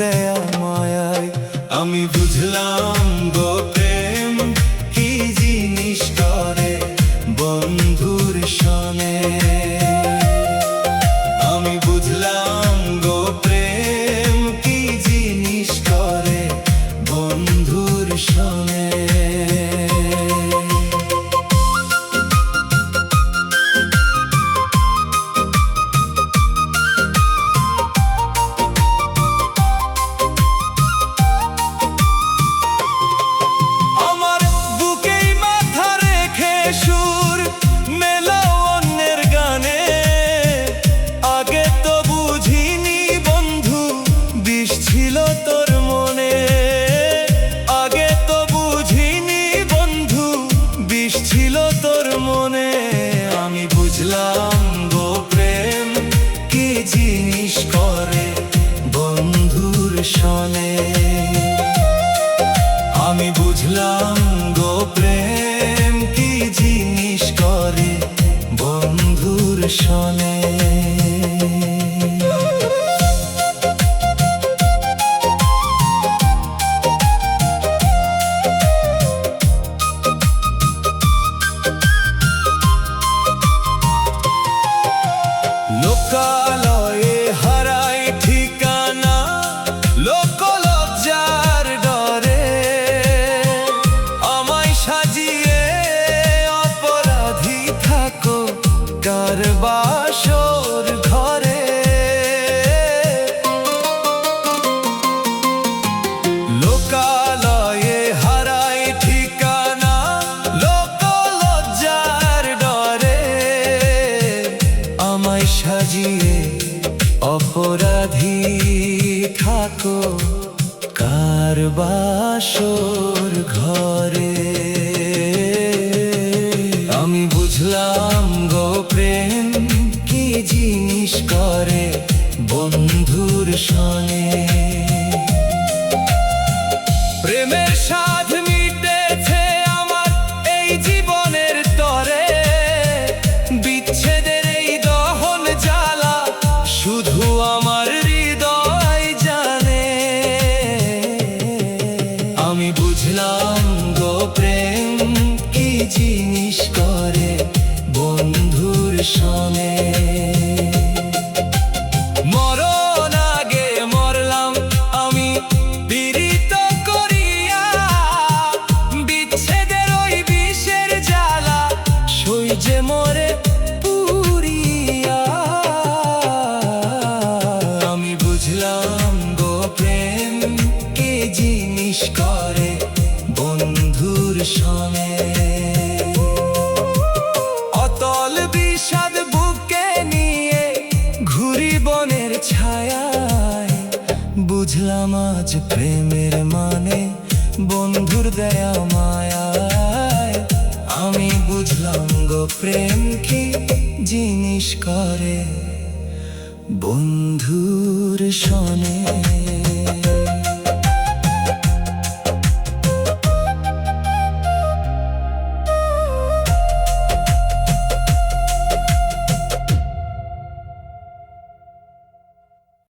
দেয়া মায়ায় আমি বুঝলাম গো প্রেম কি জিনিস করে বন্ধুর সনে। আমি বুঝলাম গো প্রেম কি জিনিস করে বন্ধুর সনে। আমি বুঝলাম গো প্রেম কি জিনিস করে বন্ধুর সনে। আমি বুঝলাম গো প্রেম কি জিনিস করে বন্ধুর সনে। লোকালয়ে হারাই ঠিকানা লোকলজ্জার ডরে আমায় সাজিয়ে অপরাধী থাকো কার বাসর ঘরে। লোকালয়ে হারাই ঠিকানা লোকলজ্জার ডরে আমায় সাজিয়ে অপরাধী থাকো কার বাসর ঘরে। আমি বুঝলাম গো প্রেম কি জিনিস করে বন্ধুর সনে। প্রেমের স্বাদ মিটেছে আমার এই জীবনের তরে বিচ্ছেদের শুধু আমার হৃদয় জানে। আমি বুঝলাম গো প্রেম কি জিনিস করে বন্ধুর সনে। মরণ আগে মরলাম আমি পীড়িত করিয়া বিচ্ছেদের ওই বিষের জ্বালা সইজে মরে বুঝলাম গো প্রেম কি জিনিস করে বন্ধুর সনে। অতল বিষাদ বুকে নিয়ে ঘুরি বনের ছায়ায় বুঝলাম আজ প্রেমের মানে বন্ধুর দেয়া মায়ায়। আমি বুঝলাম গো প্রেম কি জিনিস করে বন্ধুর সনে।